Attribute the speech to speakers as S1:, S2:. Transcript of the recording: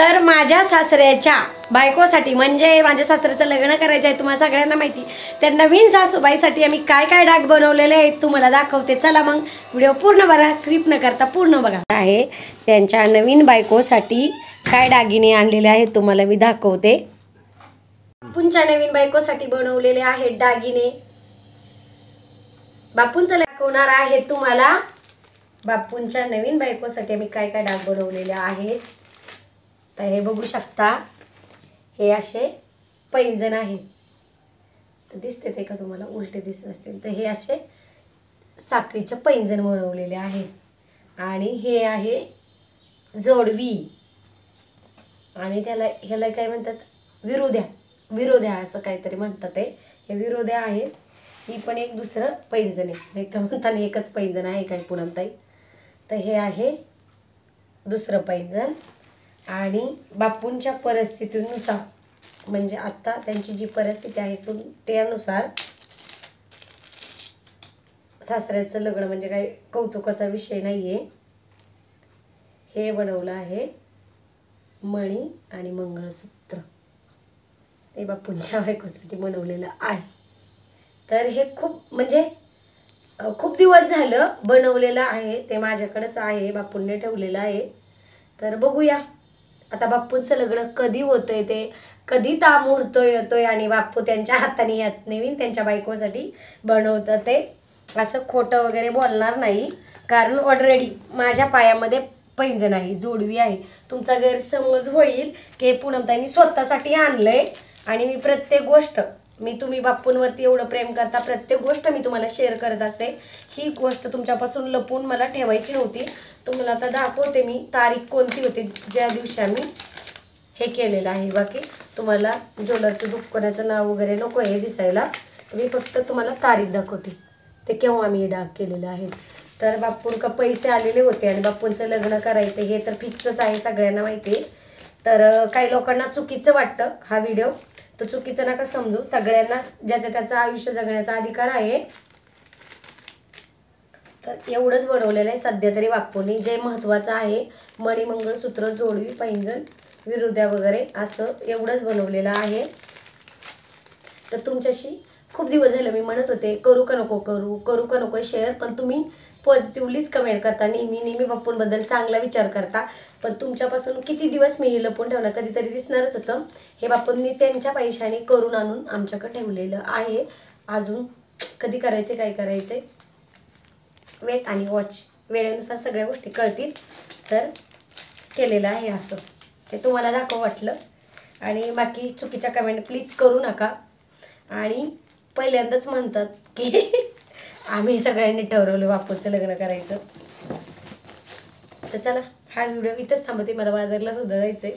S1: तर माझ्या सासऱ्याच्या बायकोसाठी म्हणजे माझ्या सासऱ्याचं लग्न करायचं आहे, तुम्हाला सगळ्यांना माहिती. त्या नवीन सासूबाईसाठी आम्ही काय काय डाग बनवलेले आहेत तुम्हाला दाखवते. चला मग व्हिडिओ पूर्ण बघा, स्किप न करता पूर्ण बघा. आहे त्यांच्या नवीन बायकोसाठी काय दागिने आणलेले आहेत तुम्हाला मी दाखवते. बापूंच्या नवीन बायकोसाठी बनवलेले आहेत दागिने. बापूंचं दाखवणार आहे तुम्हाला. बापूंच्या नवीन बायकोसाठी आम्ही काय काय डाग बनवलेले आहेत तर हे बघू शकता. हे असे पैंजण आहेत, दिसते ते का तुम्हाला? उलटे दिसत असतील तर हे असे साखळीचे पैंजण बनवलेले आहेत. आणि हे आहे जोडवी आणि ह्याला काय म्हणतात? विरोध्या असं काहीतरी म्हणतात. हे विरोध्या आहे. ही पण एक दुसरं पैंजण आहे, नाही तर म्हणताना एकच पैंजण आहे काय पूनमताई. तर हे आहे दुसरं पैंजण. आणि बापूंच्या परिस्थितीनुसार म्हणजे आता त्यांची जी परिस्थिती आहे त्यानुसार सासऱ्याचं लग्न म्हणजे काही कौतुकाचा विषय नाहीये. हे बनवलं आहे मणी आणि मंगळसूत्र. ते बापूंच्या बायकोसाठी बनवलेलं आहे. तर हे खूप म्हणजे खूप दिवस झालं बनवलेलं आहे. ते माझ्याकडेच आहे, बापूंनी ठेवलेलं आहे. तर बघूया आता बापूंचं लग्न कधी होतंय, ते कधी मुहूर्त येतोय आणि बापू त्यांच्या हाताने यात नवीन त्यांच्या बायकोसाठी बनवतं. ते असं खोटं वगैरे बोलणार नाही, कारण ऑलरेडी माझ्या पायामध्ये पैंजण आहे, जोडवी आहे. तुमचा गैरसमज होईल की पूनमताईंनी स्वतःसाठी आणलंय आणि मी प्रत्येक गोष्ट तुम्ही बापूंवरती एवढं प्रेम करता, प्रत्येक गोष्ट मी तुम्हाला शेअर करत असते. ही गोष्ट तुमच्यापासून लपवून मला ठेवायची नव्हती. तुम्हाला आता दाखवते मी तारीख कोणती होती ज्या दिवशी आम्ही हे केलेलं आहे. बाकी तुम्हाला ज्वेलरचं दुकानाचं नाव वगैरे नको हे दिसायला, मी फक्त तुम्हाला तारीख दाखवते ते केव्हा आम्ही डाग केलेलं आहे. तर बापूंका पैसे आलेले होते आणि बापूंचं लग्न करायचं हे तर फिक्सच आहे, सगळ्यांना माहिती आहे. तर काही लोकांना चुकीचं वाटतं हा व्हिडिओ, तो चुकीचं नका समजू. सगळ्यांना ज्याचं त्याचं आयुष्य जगण्याचा अधिकार आहे. तर एवढंच बनवलेलं आहे सध्या तरी बापूंनी. जे महत्त्वाचं आहे मणी मंगळसूत्र जोडवी पैंजण विरुद्ध्या वगैरे असं एवढंच बनवलेलं आहे. तर तुमच्याशी खूप दिवस झालं मी म्हणत होते करू का नको शेअर, पण तुम्ही पॉझिटिव्हलीच कमेंट करता. नेहमी बापूंबद्दल चांगला विचार करता. पण तुमच्यापासून किती दिवस मी हे लपून ठेवणार, कधीतरी दिसणारच होतं. हे बापूंनी त्यांच्या पैशाने करून आणून आमच्याकडे ठेवलेलं आहे. अजून कधी करायचे काय करायचे वेट आणि वॉच, वेळेनुसार सगळ्या गोष्टी कळतील. तर केलेलं आहे असं, ते तुम्हाला दाखव वाटलं. आणि बाकी चुकीच्या कमेंट प्लीज करू नका. आणि पहिल्यांदाच म्हणतात की आम्ही सगळ्यांनी ठरवलं बापूचं लग्न करायचं. तर चला हा व्हिडिओ इथंच थांबते, मला बाजारला सुद्धा जायचं आहे.